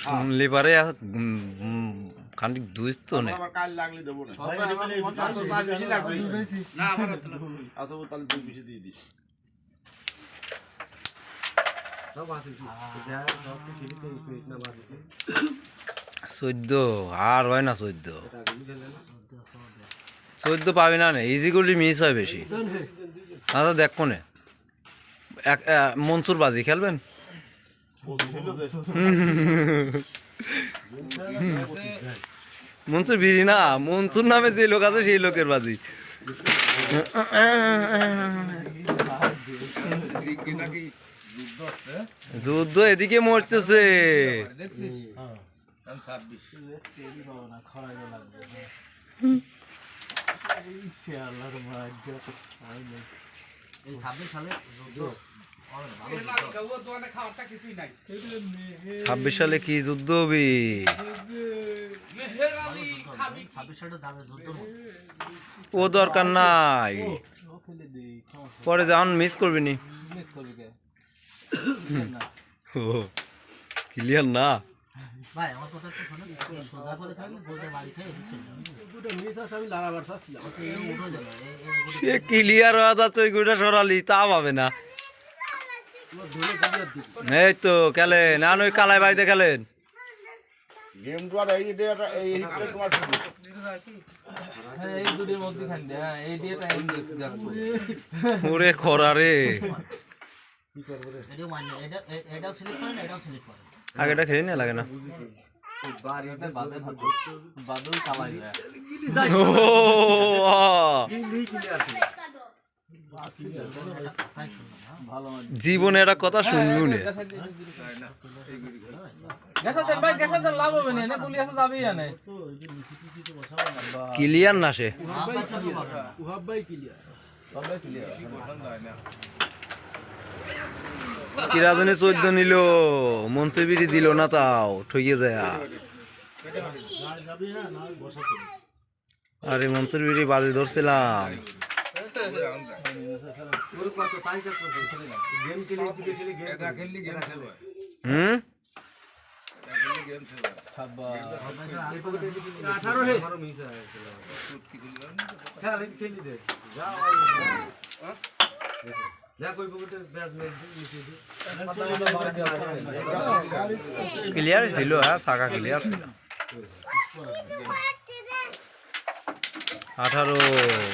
শুনলি পারে খানিক দুইস তো নেই চোদ্দ আর হয় না 14 পাবি না ইজি করলে মিস হয় বেশি। আচ্ছা দেখ কোনে মনসুর বাজি খেলবেন মনসুর বিড়ি না মনসুর নামে যে লোক আছে সেই লোকের বাজি। যুদ্ধ এদিকে মরতেছে ছাব্বিশ সালে কি যুদ্ধ হবে ও দরকার নাই পরে যখন মিস করবি নি ক্লিয়ার না সে ক্লিয়ার হওয়া যাচ্ছে ওই গুটা সরালি তা পাবে না। এই তো খেলেন আর ওই কালাই বাড়িতে খেলেন ওরে খরা রে আগেটা খেয়ে নিয়ে লাগে না জীবনে একটা কথা শুনবি না ক্লিয়ার না সে কিরাজনে 14 নিল মনসে বিড়ি দিল না তাও ঠকিয়ে যায়। আরে মনসুর বিড়ি বাজি ধরছিলাম ক্লিয়ার ছিল হ্যাঁ শাখা ক্লিয়ার ছিল 18।